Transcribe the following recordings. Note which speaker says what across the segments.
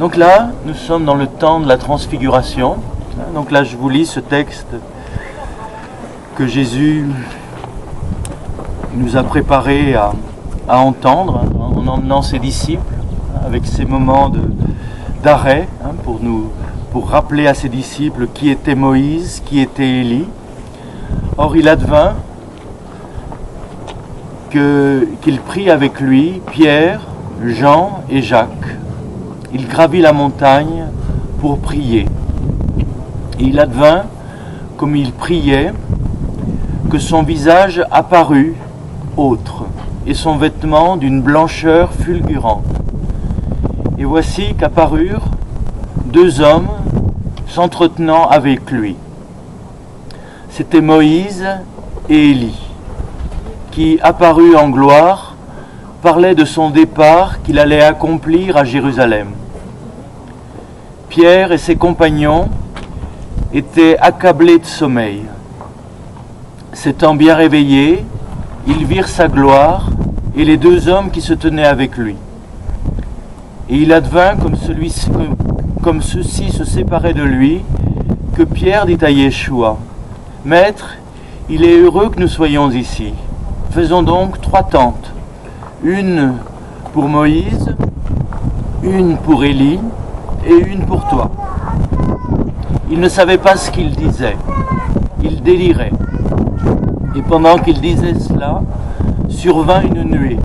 Speaker 1: Donc là, nous sommes dans le temps de la transfiguration. Donc là, je vous lis ce texte que Jésus nous a préparé à entendre en emmenant ses disciples avec ces moments d'arrêt pour rappeler à ses disciples qui était Moïse, qui était Élie. Or, il advint qu'il prit avec lui Pierre, Jean et Jacques. Il gravit la montagne pour prier. Et il advint, comme il priait, que son visage apparut autre, et son vêtement d'une blancheur fulgurante. Et voici qu'apparurent deux hommes s'entretenant avec lui. C'était Moïse et Élie, qui, apparus en gloire, parlaient de son départ qu'il allait accomplir à Jérusalem. Pierre et ses compagnons étaient accablés de sommeil. S'étant bien réveillés, ils virent sa gloire et les deux hommes qui se tenaient avec lui. Et il advint, comme ceux-ci se séparaient de lui, que Pierre dit à Yeshua, « Maître, il est heureux que nous soyons ici. Faisons donc 3 tentes, une pour Moïse, une pour Élie et une pour toi. » Il ne savait pas ce qu'il disait. Il délirait. Et pendant qu'il disait cela, survint une nuée,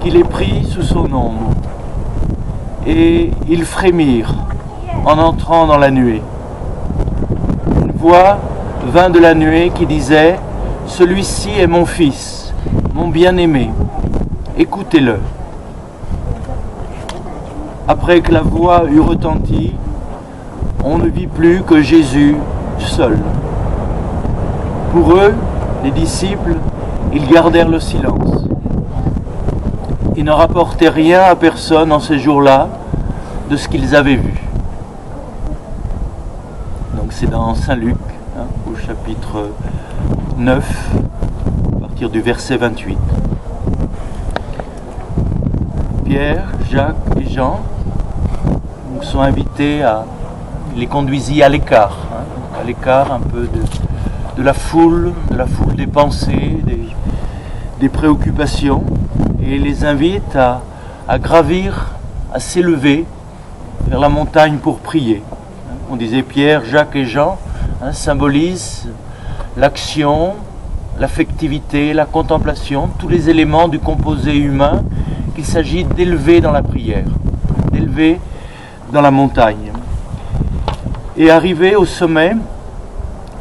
Speaker 1: qui les prit sous son ombre. Et ils frémirent en entrant dans la nuée. Une voix vint de la nuée qui disait, « Celui-ci est mon fils, mon bien-aimé, écoutez-le. » Après que la voix eut retenti, on ne vit plus que Jésus seul. Pour eux, les disciples, ils gardèrent le silence. Ils ne rapportaient rien à personne en ces jours-là de ce qu'ils avaient vu. Donc c'est dans Saint Luc, au chapitre 9, à partir du verset 28. Pierre, Jacques et Jean sont invités il les conduisit à l'écart un peu de la foule des pensées, des préoccupations, et les invite à gravir, à s'élever vers la montagne pour prier. On disait Pierre, Jacques et Jean symbolisent l'action, l'affectivité, la contemplation, tous les éléments du composé humain qu'il s'agit d'élever dans la prière, d'élever dans la montagne. Et arrivés au sommet,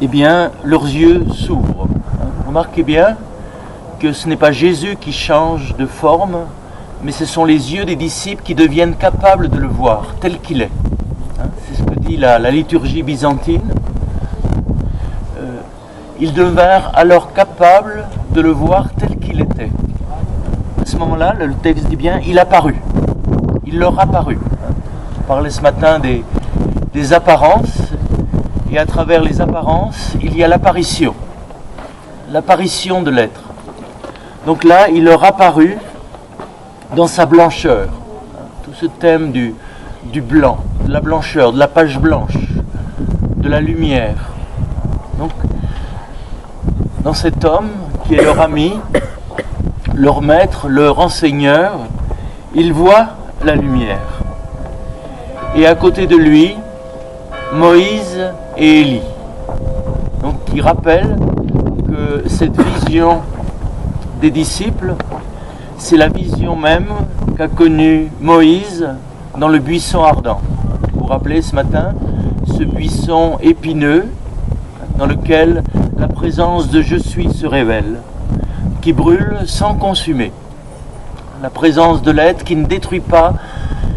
Speaker 1: eh bien, leurs yeux s'ouvrent. Remarquez bien que ce n'est pas Jésus qui change de forme, mais ce sont les yeux des disciples qui deviennent capables de le voir tel qu'il est. C'est ce que dit la liturgie byzantine. Ils devinrent alors capables de le voir tel qu'il était. À ce moment-là, le texte dit bien, il apparut. Il leur apparut. On parlait ce matin des apparences, et à travers les apparences, il y a l'apparition de l'être. Donc là, il leur apparut dans sa blancheur. Tout ce thème du blanc, de la blancheur, de la page blanche, de la lumière. Donc, dans cet homme qui est leur ami, leur maître, leur enseigneur, il voit la lumière. Et à côté de lui, Moïse et Élie. Donc, il rappelle que cette vision des disciples, c'est la vision même qu'a connue Moïse dans le buisson ardent. Vous vous rappelez ce matin, ce buisson épineux dans lequel la présence de Je suis se révèle, qui brûle sans consumer. La présence de l'être qui ne détruit pas,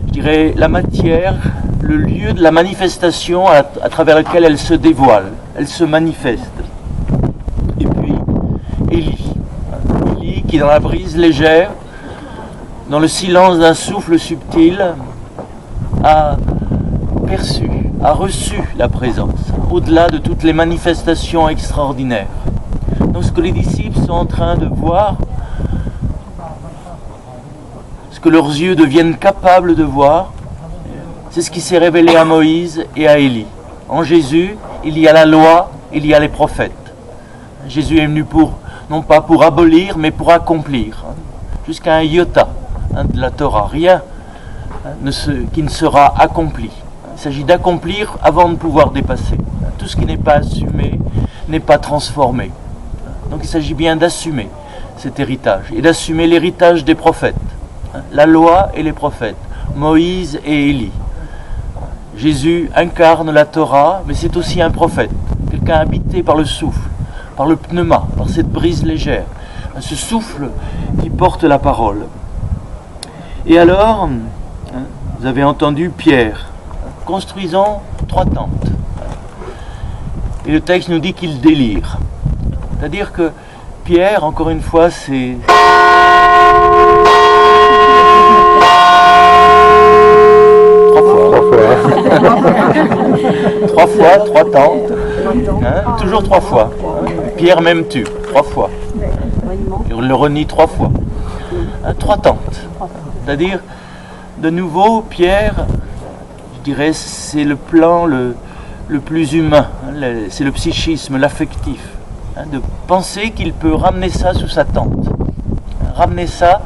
Speaker 1: je dirais, la matière, le lieu de la manifestation à travers lequel elle se dévoile, elle se manifeste. Et puis, Élie qui dans la brise légère, dans le silence d'un souffle subtil, a perçu, a reçu la présence, au-delà de toutes les manifestations extraordinaires. Donc ce que les disciples sont en train de voir, ce que leurs yeux deviennent capables de voir, C'est ce qui s'est révélé à Moïse et à Élie. En Jésus, il y a la loi, il y a les prophètes. Jésus est venu non pas pour abolir, mais pour accomplir. Jusqu'à un iota de la Torah, rien qui ne sera accompli. Il s'agit d'accomplir avant de pouvoir dépasser. Tout ce qui n'est pas assumé n'est pas transformé. Donc il s'agit bien d'assumer cet héritage et d'assumer l'héritage des prophètes. La loi et les prophètes, Moïse et Élie. Jésus incarne la Torah, mais c'est aussi un prophète, quelqu'un habité par le souffle, par le pneuma, par cette brise légère, ce souffle qui porte la parole. Et alors, vous avez entendu Pierre, construisons 3 tentes. Et le texte nous dit qu'il délire. C'est-à-dire que Pierre, encore une fois, c'est... Trois fois, 3 tentes. Toujours 3 fois. Pierre m'aimes-tu 3 fois. On le renie 3 fois. 3 tentes. C'est-à-dire, de nouveau, Pierre, je dirais, c'est le plan le plus humain. C'est le psychisme, l'affectif. De penser qu'il peut ramener ça sous sa tente. Ramener ça,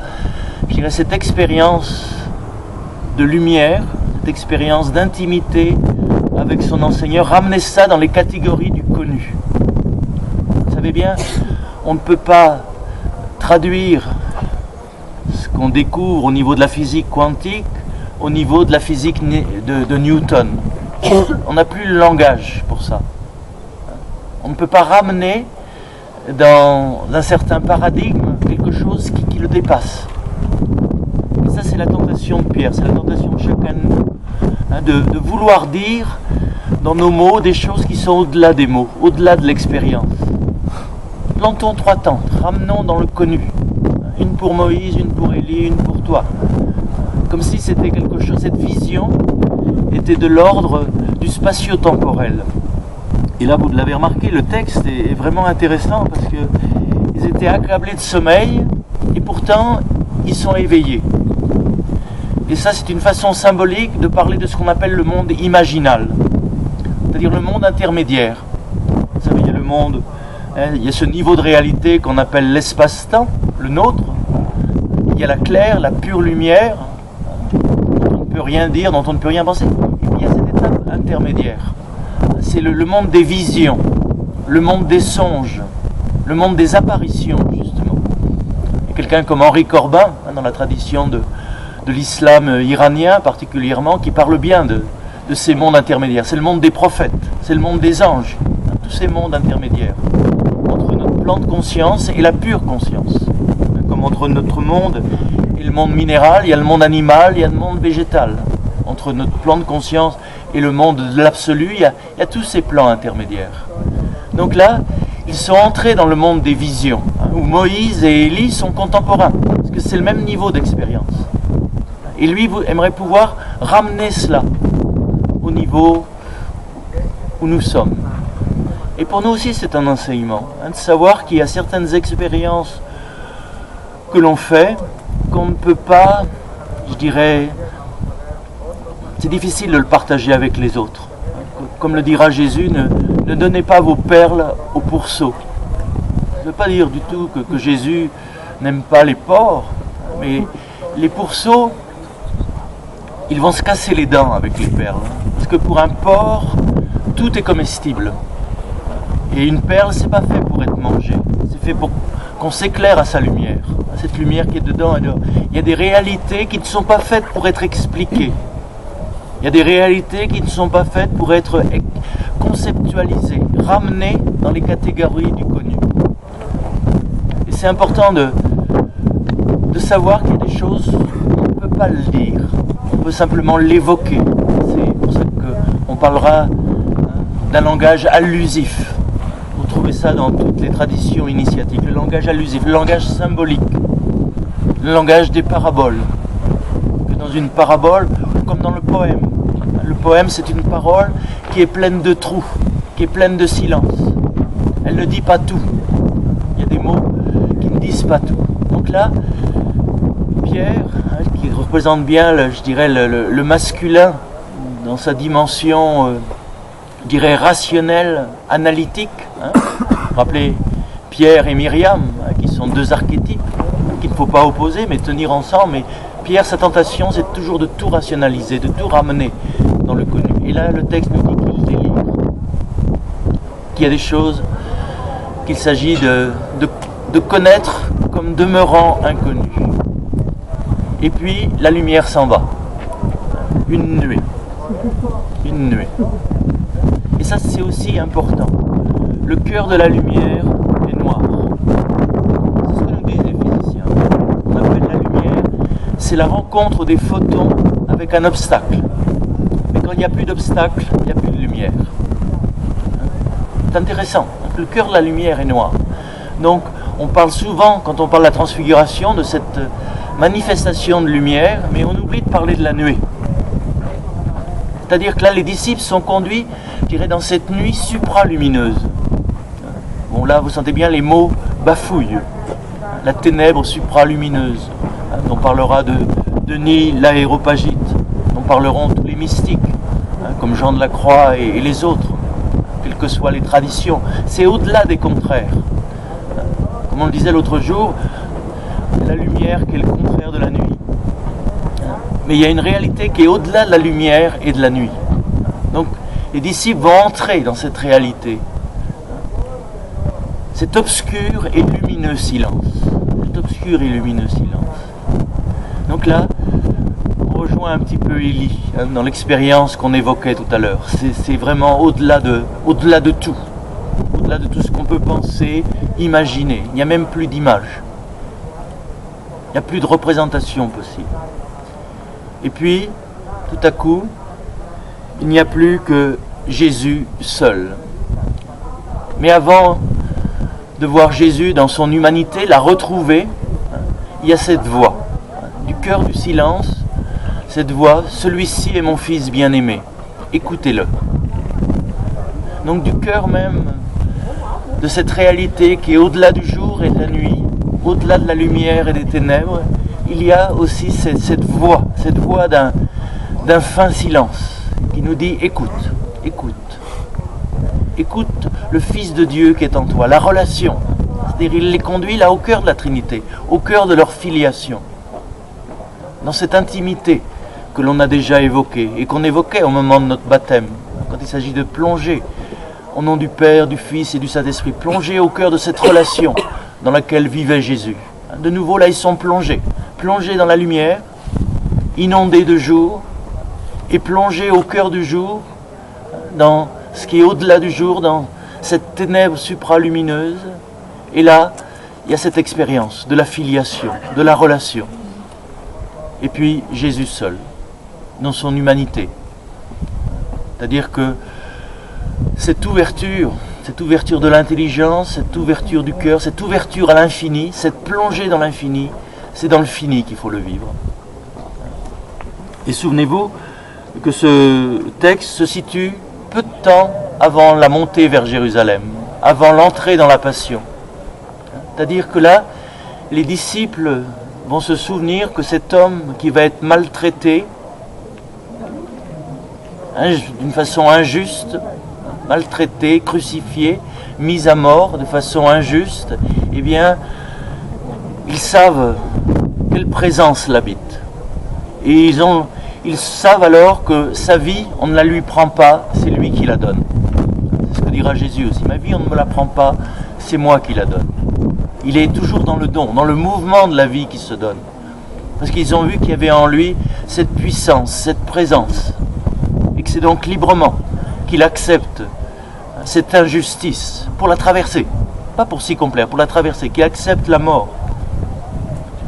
Speaker 1: je dirais, cette expérience de lumière, cette expérience d'intimité avec son enseigneur, ramener ça dans les catégories du connu. Vous savez bien, on ne peut pas traduire ce qu'on découvre au niveau de la physique quantique au niveau de la physique de Newton. On n'a plus le langage pour ça. On ne peut pas ramener dans un certain paradigme quelque chose qui le dépasse. Et ça, c'est la tentation de Pierre, c'est la tentation de chacun de nous, de vouloir dire dans nos mots des choses qui sont au-delà des mots, au-delà de l'expérience. Plantons 3 tentes, ramenons dans le connu. Une pour Moïse, une pour Élie, une pour toi. Comme si c'était quelque chose, cette vision était de l'ordre du spatio-temporel. Et là, vous l'avez remarqué, le texte est vraiment intéressant parce qu'ils étaient accablés de sommeil et pourtant ils sont éveillés. Et ça, c'est une façon symbolique de parler de ce qu'on appelle le monde imaginal, c'est-à-dire le monde intermédiaire. Vous savez, il y a le monde, il y a ce niveau de réalité qu'on appelle l'espace-temps, le nôtre. Il y a la claire, la pure lumière, dont on ne peut rien dire, dont on ne peut rien penser. Et puis il y a cette étape intermédiaire. C'est le monde des visions, le monde des songes, le monde des apparitions, justement. Il y a quelqu'un comme Henri Corbin, dans la tradition de l'islam iranien particulièrement, qui parle bien de ces mondes intermédiaires. C'est le monde des prophètes, c'est le monde des anges, tous ces mondes intermédiaires, entre notre plan de conscience et la pure conscience. Comme entre notre monde et le monde minéral, il y a le monde animal, il y a le monde végétal. Entre notre plan de conscience et le monde de l'absolu, il y a tous ces plans intermédiaires. Donc là, ils sont entrés dans le monde des visions, où Moïse et Élie sont contemporains, parce que c'est le même niveau d'expérience. Et lui aimerait pouvoir ramener cela au niveau où nous sommes. Et pour nous aussi, c'est un enseignement, de savoir qu'il y a certaines expériences que l'on fait, qu'on ne peut pas, je dirais, c'est difficile de le partager avec les autres. Comme le dira Jésus, ne donnez pas vos perles aux pourceaux. Ça ne veut pas dire du tout que Jésus n'aime pas les porcs, mais les pourceaux, ils vont se casser les dents avec les perles. Parce que pour un porc, tout est comestible. Et une perle, c'est pas fait pour être mangée. C'est fait pour qu'on s'éclaire à sa lumière. À cette lumière qui est dedans et dehors. Il y a des réalités qui ne sont pas faites pour être expliquées. Il y a des réalités qui ne sont pas faites pour être conceptualisées, ramenées dans les catégories du connu. Et c'est important de savoir qu'il y a des choses, on ne peut pas le dire, on peut simplement l'évoquer. C'est pour ça qu'on parlera d'un langage allusif. Vous trouvez ça dans toutes les traditions initiatiques, le langage allusif, le langage symbolique, le langage des paraboles. Que dans une parabole, comme dans le poème. Le poème, c'est une parole qui est pleine de trous, qui est pleine de silence. Elle ne dit pas tout. Il y a des mots qui ne disent pas tout. Donc là, Pierre, qui représente bien, je dirais, le masculin dans sa dimension, je dirais, rationnelle, analytique. Rappelez Pierre et Myriam, qui sont deux archétypes, qu'il ne faut pas opposer, mais tenir ensemble. Mais Pierre, sa tentation, c'est toujours de tout rationaliser, de tout ramener dans le connu. Et là, le texte nous dit qu'il délire, qu'il y a des choses qu'il s'agit de connaître comme demeurant inconnues. Et puis, la lumière s'en va. Une nuée. Une nuée. Et ça, c'est aussi important. Le cœur de la lumière est noir. C'est ce que nous disent les physiciens. On appelle la lumière, c'est la rencontre des photons avec un obstacle. Mais quand il n'y a plus d'obstacle, il n'y a plus de lumière. C'est intéressant. Le cœur de la lumière est noir. Donc, on parle souvent, quand on parle de la transfiguration, de cette manifestation de lumière, mais on oublie de parler de la nuée. C'est-à-dire que là, les disciples sont conduits, je dirais, dans cette nuit supralumineuse. Bon, là, vous sentez bien les mots bafouillent. La ténèbre supralumineuse. On parlera de Denis l'Aréopagite. On parleront tous les mystiques, comme Jean de la Croix et les autres, quelles que soient les traditions. C'est au-delà des contraires. Comme on le disait l'autre jour, la lumière qui est le contraire de la nuit. Mais il y a une réalité qui est au-delà de la lumière et de la nuit. Donc les disciples vont entrer dans cette réalité. Cet obscur et lumineux silence. Cet obscur et lumineux silence. Donc là, on rejoint un petit peu Élie, dans l'expérience qu'on évoquait tout à l'heure. C'est vraiment au-delà de tout. Au-delà de tout ce qu'on peut penser, imaginer. Il n'y a même plus d'image. Il n'y a plus de représentation possible. Et puis, tout à coup, il n'y a plus que Jésus seul. Mais avant de voir Jésus dans son humanité, la retrouver, il y a cette voix, du cœur du silence, cette voix, celui-ci est mon fils bien-aimé, écoutez-le. Donc du cœur même de cette réalité qui est au-delà du jour et de la nuit, au-delà de la lumière et des ténèbres, il y a aussi cette voix d'un fin silence qui nous dit écoute, écoute, écoute le Fils de Dieu qui est en toi, la relation. C'est-à-dire il les conduit là au cœur de la Trinité, au cœur de leur filiation, dans cette intimité que l'on a déjà évoquée et qu'on évoquait au moment de notre baptême, quand il s'agit de plonger au nom du Père, du Fils et du Saint-Esprit, plonger au cœur de cette relation dans laquelle vivait Jésus. De nouveau là ils sont plongés dans la lumière, inondés de jour, et plongés au cœur du jour, dans ce qui est au-delà du jour, dans cette ténèbre supralumineuse. Et là, il y a cette expérience de la filiation, de la relation. Et puis Jésus seul, dans son humanité. C'est-à-dire que cette ouverture de l'intelligence, cette ouverture du cœur, cette ouverture à l'infini, cette plongée dans l'infini, c'est dans le fini qu'il faut le vivre. Et souvenez-vous que ce texte se situe peu de temps avant la montée vers Jérusalem, avant l'entrée dans la Passion. C'est-à-dire que là, les disciples vont se souvenir que cet homme qui va être maltraité d'une façon injuste, maltraité, crucifié, mis à mort de façon injuste, eh bien, ils savent quelle présence l'habite. Et ils savent alors que sa vie, on ne la lui prend pas, c'est lui qui la donne. C'est ce que dira Jésus aussi. Ma vie, on ne me la prend pas, c'est moi qui la donne. Il est toujours dans le don, dans le mouvement de la vie qui se donne. Parce qu'ils ont vu qu'il y avait en lui cette puissance, cette présence. Et que c'est donc librement qu'il accepte cette injustice pour la traverser. Pas pour s'y complaire, pour la traverser. Qu'il accepte la mort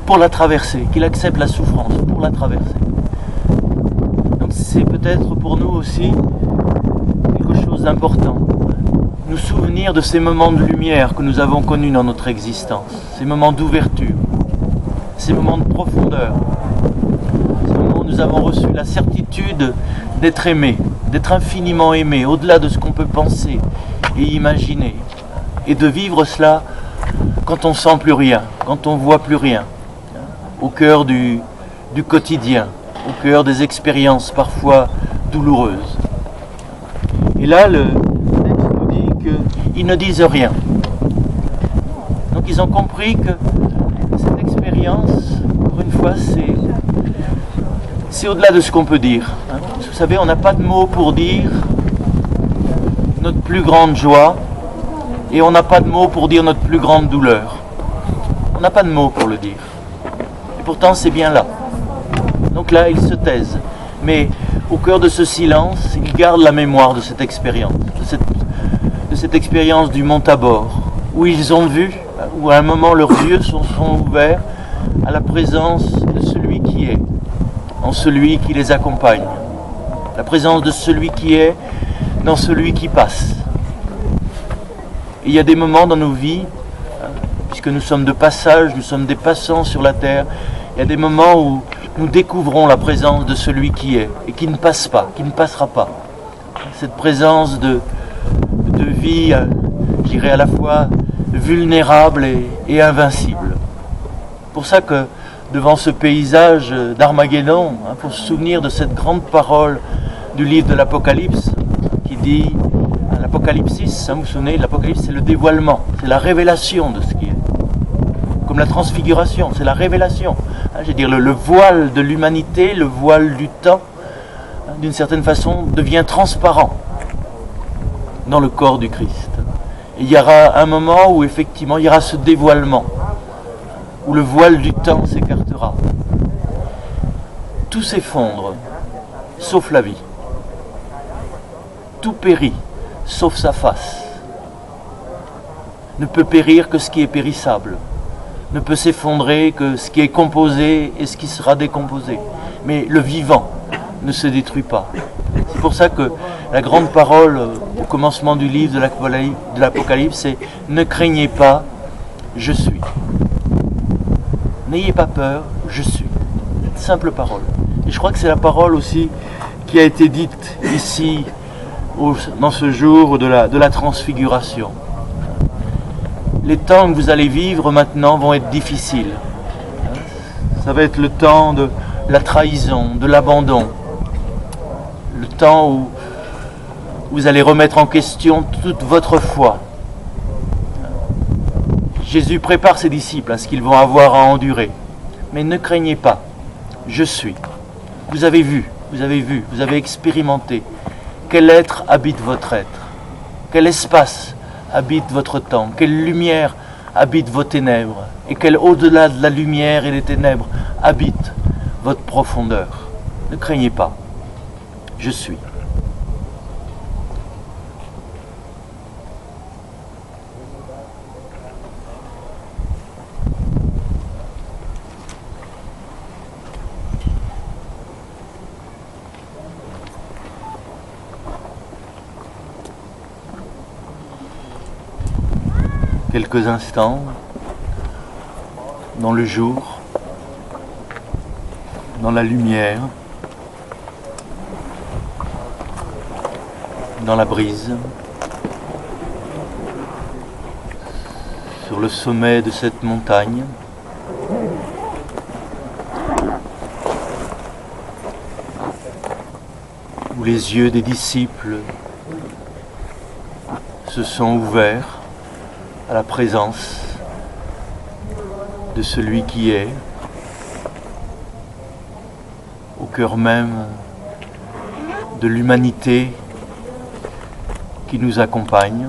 Speaker 1: pour la traverser. Qu'il accepte la souffrance pour la traverser. Donc c'est peut-être pour nous aussi quelque chose d'important. Nous souvenir de ces moments de lumière que nous avons connus dans notre existence. Ces moments d'ouverture. Ces moments de profondeur. Ces moments où nous avons reçu la certitude d'être aimés, d'être infiniment aimés, au-delà de ce qu'on peut penser et imaginer. Et de vivre cela quand on ne sent plus rien, quand on ne voit plus rien. Au cœur du quotidien, au cœur des expériences parfois douloureuse. Et là, le texte nous dit qu'ils ne disent rien. Donc ils ont compris que cette expérience, encore une fois, c'est au-delà de ce qu'on peut dire. Vous savez, on n'a pas de mots pour dire notre plus grande joie et on n'a pas de mots pour dire notre plus grande douleur. On n'a pas de mots pour le dire. Et pourtant, c'est bien là. Donc là, ils se taisent. Mais au cœur de ce silence, ils gardent la mémoire de cette expérience, de cette expérience du mont Tabor, où ils ont vu, où à un moment leurs yeux sont ouverts à la présence de celui qui est, en celui qui les accompagne. La présence de celui qui est dans celui qui passe. Et il y a des moments dans nos vies, puisque nous sommes de passage, nous sommes des passants sur la terre, il y a des moments où nous découvrons la présence de celui qui est et qui ne passe pas, qui ne passera pas. Cette présence de vie, je dirais à la fois vulnérable et invincible. C'est pour ça que devant ce paysage d'Armageddon, pour se souvenir de cette grande parole du livre de l'Apocalypse, qui dit, l'Apocalypsis, vous vous souvenez, l'Apocalypse c'est le dévoilement, c'est la révélation de ce qui est. Comme la transfiguration, c'est la révélation. Je veux dire, le voile de l'humanité, le voile du temps, d'une certaine façon, devient transparent dans le corps du Christ. Et il y aura un moment où effectivement il y aura ce dévoilement, où le voile du temps s'écartera. Tout s'effondre, sauf la vie. Tout périt, sauf sa face. Ne peut périr que ce qui est périssable. Ne peut s'effondrer que ce qui est composé et ce qui sera décomposé. Mais le vivant ne se détruit pas. C'est pour ça que la grande parole au commencement du livre de l'Apocalypse, c'est « Ne craignez pas, je suis ». N'ayez pas peur, je suis. Cette simple parole. Et je crois que c'est la parole aussi qui a été dite ici, dans ce jour de la transfiguration. Les temps que vous allez vivre maintenant vont être difficiles. Ça va être le temps de la trahison, de l'abandon. Le temps où vous allez remettre en question toute votre foi. Jésus prépare ses disciples à ce qu'ils vont avoir à endurer. Mais ne craignez pas, je suis. Vous avez vu, vous avez expérimenté. Quel être habite votre être? Quel espace habite votre temps? Quelle lumière habite vos ténèbres? Et quel au-delà de la lumière et des ténèbres habite votre profondeur? Ne craignez pas, je suis. Quelques instants dans le jour, dans la lumière, dans la brise, sur le sommet de cette montagne, où les yeux des disciples se sont ouverts à la présence de celui qui est, au cœur même de l'humanité qui nous accompagne.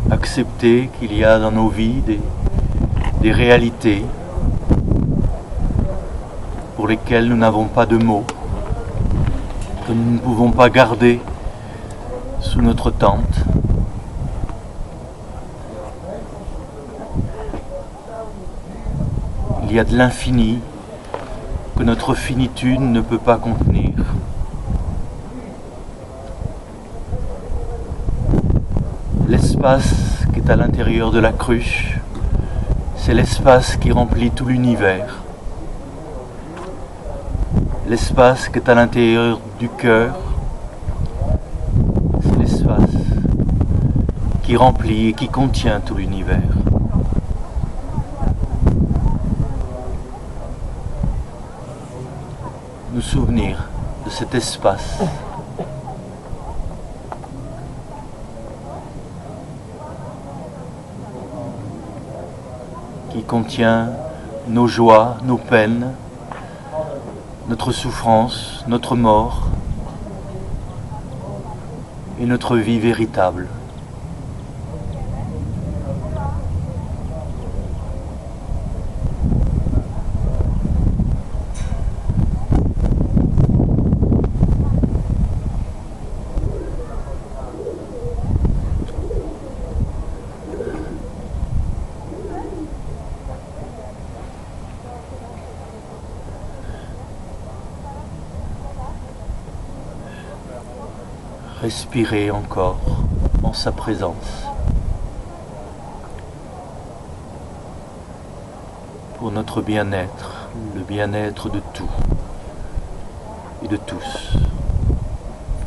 Speaker 1: Accepter qu'il y a dans nos vies des réalités pour lesquelles nous n'avons pas de mots, que nous ne pouvons pas garder sous notre tente. Il y a de l'infini que notre finitude ne peut pas contenir. L'espace qui est à l'intérieur de la cruche, c'est l'espace qui remplit tout l'univers. L'espace qui est à l'intérieur du cœur, c'est l'espace qui qui remplit et qui contient tout l'univers. Nous souvenir de cet espace qui contient nos joies, nos peines, notre souffrance, notre mort et notre vie véritable. Respirer encore en sa présence pour notre bien-être, le bien-être de tout et de tous,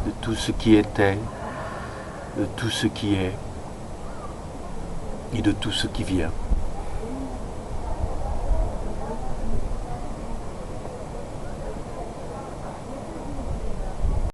Speaker 1: de tout ce qui était, de tout ce qui est et de tout ce qui vient.